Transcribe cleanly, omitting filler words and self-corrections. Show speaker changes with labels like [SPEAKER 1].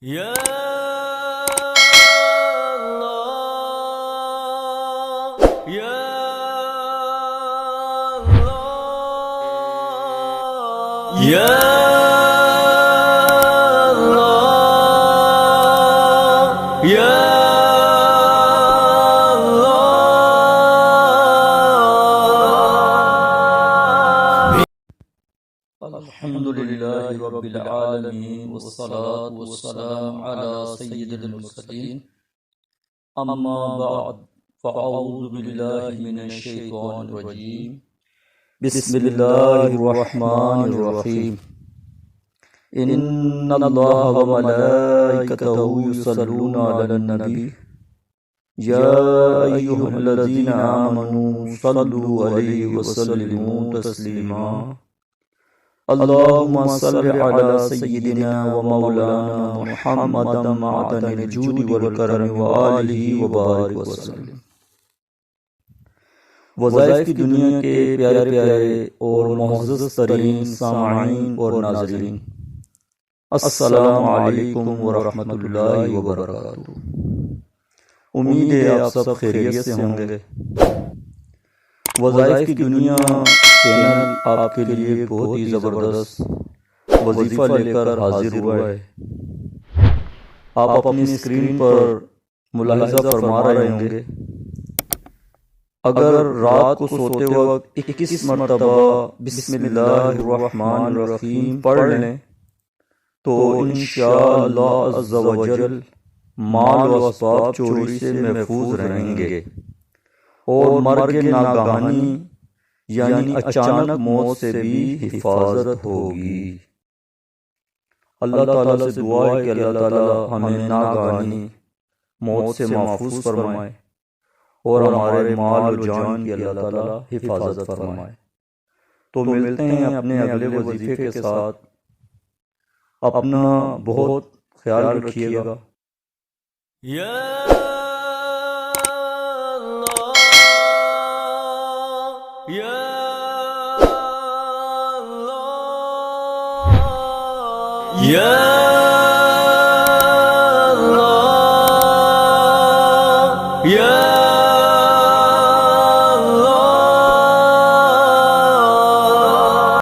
[SPEAKER 1] یا اللہ یا اللہ یا اللہ یا
[SPEAKER 2] الحمد للہ رب العالمین والصلاة والسلام علی سید المرسلین اما بعد فاعوذ باللہ من الشیطان الرجیم بسم اللہ الرحمن الرحیم ان اللہ وملائکتہ یصلون علی النبی یا ایہا الذین آمنوا صلوا علیہ وسلموا تسلیما اللهم صل على سيدنا ومولانا محمد معدن الجود والكرم وآلہ وبارک وسلم۔ وظائف کی دنیا کے پیارے پیارے اور معزز ترین سامعین اور ناظرین، السلام علیکم ورحمۃ اللہ وبرکاتہ۔ امید ہے آپ سب خیریت سے ہوں گے۔ وظائف کی دنیا چینل آپ کے لیے بہت ہی زبردست وظیفہ لے کر حاضر ہوا ہے۔ آپ اپنی اسکرین پر ملاحظہ فرما رہے ہوں گے، اگر رات کو سوتے وقت 21 مرتبہ بسم اللہ الرحمن الرحیم پڑھ لیں تو انشاءاللہ عز و جل مال و اسباب چوری سے محفوظ رہیں گے، اور مرگ ناگہانی یعنی اچانک موت سے بھی حفاظت ہوگی۔ اللہ تعالیٰ سے دعا ہے کہ اللہ تعالیٰ ہمیں ناگہانی موت سے محفوظ فرمائے اور ہمارے مال و جان کی اللہ تعالیٰ حفاظت فرمائے۔ تو ملتے ہیں اپنے اگلے وظیفے کے ساتھ۔ اپنا بہت خیال رکھیے گا۔
[SPEAKER 1] یا یا اللہ یا